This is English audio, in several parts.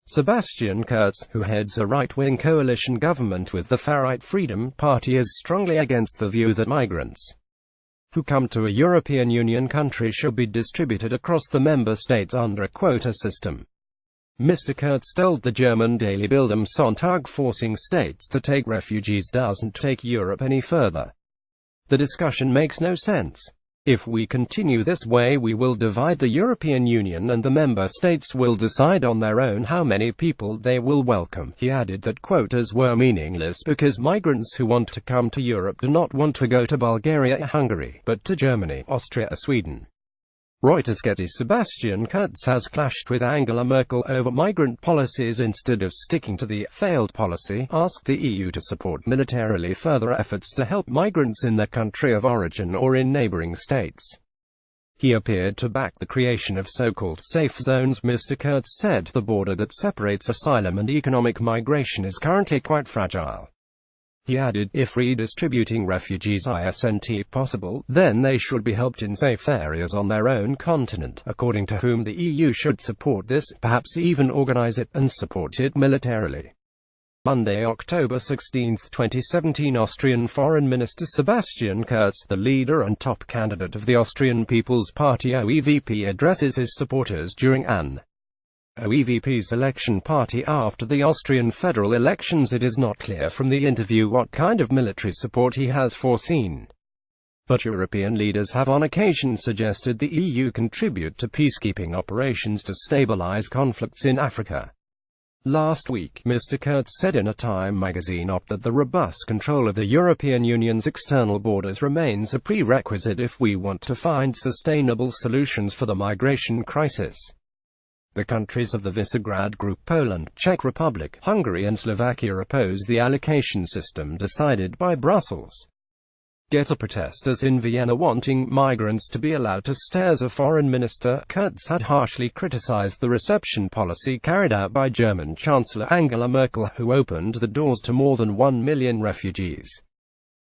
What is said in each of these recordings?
Sebastian Kurz, who heads a right-wing coalition government with the farright Freedom Party, is strongly against the view that migrants who come to a European Union country should be distributed across the member states under a quota system. Mr. Kurz told the German daily Bild Sonntag Forcing states to take refugees doesn't take Europe any further. The discussion makes no sense. If we continue this way, we will divide the European Union, and the member states will decide on their own how many people they will welcome. He added that quotas were meaningless because migrants who want to come to Europe do not want to go to Bulgaria or Hungary, but to Germany, Austria or Sweden. Reuters getty Sebastian Kurz has clashed with Angela Merkel over migrant policies. Instead of sticking to the failed policy, asked the EU to support militarily further efforts to help migrants in their country of origin or in neighboring states. He appeared to back the creation of so-called safe zones. Mr. Kurz said the border that separates asylum and economic migration is currently quite fragile. He added, if redistributing refugees isn't possible, then they should be helped in safe areas on their own continent, according to whom the EU should support this, perhaps even organize it, and support it militarily. Monday, October 16, 2017, Austrian Foreign Minister Sebastian Kurz, the leader and top candidate of the Austrian People's Party OEVP, addresses his supporters during an OEVP's election party after the Austrian federal elections. It is not clear from the interview what kind of military support he has foreseen, but European leaders have on occasion suggested the EU contribute to peacekeeping operations to stabilize conflicts in Africa. Last week, Mr. Kurz said in a Time magazine op that the robust control of the European Union's external borders remains a prerequisite if we want to find sustainable solutions for the migration crisis. The countries of the Visegrad Group, Poland, Czech Republic, Hungary and Slovakia, oppose the allocation system decided by Brussels. Ghetto protesters in Vienna wanting migrants to be allowed to stay. As a foreign minister, Kurz had harshly criticized the reception policy carried out by German Chancellor Angela Merkel, who opened the doors to more than 1 million refugees.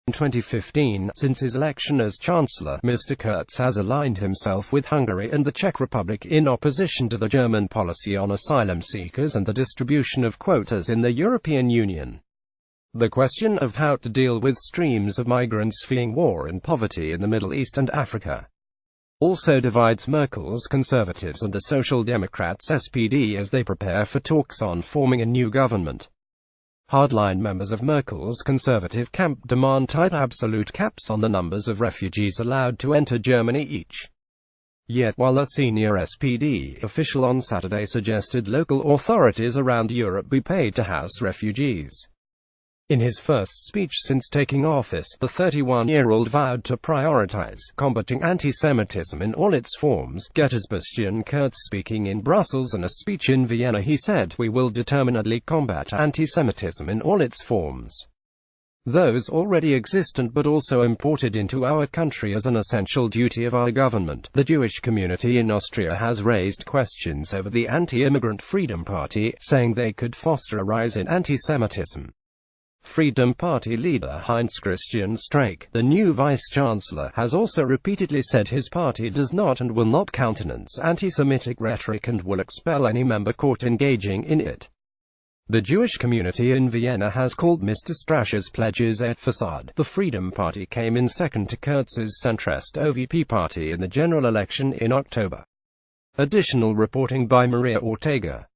In 2015, since his election as Chancellor, Mr. Kurz has aligned himself with Hungary and the Czech Republic in opposition to the German policy on asylum seekers and the distribution of quotas in the European Union. The question of how to deal with streams of migrants fleeing war and poverty in the Middle East and Africa also divides Merkel's Conservatives and the Social Democrats SPD as they prepare for talks on forming a new government. Hardline members of Merkel's conservative camp demand tight absolute caps on the numbers of refugees allowed to enter Germany each. Yet, while a senior SPD official on Saturday suggested local authorities around Europe be paid to house refugees. In his first speech since taking office, the 31-year-old vowed to prioritize combating anti-Semitism in all its forms. Sebastian Kurz speaking in Brussels and a speech in Vienna, he said, "We will determinedly combat anti-Semitism in all its forms, those already existent but also imported into our country, as an essential duty of our government." The Jewish community in Austria has raised questions over the anti-immigrant Freedom Party, saying they could foster a rise in anti-Semitism. Freedom Party leader Heinz-Christian Streeck, the new vice-chancellor, has also repeatedly said his party does not and will not countenance anti-Semitic rhetoric and will expel any member caught engaging in it. The Jewish community in Vienna has called Mr. Strasser's pledges a facade. The Freedom Party came in second to Kurz's centrist OVP party in the general election in October. Additional reporting by Maria Ortega.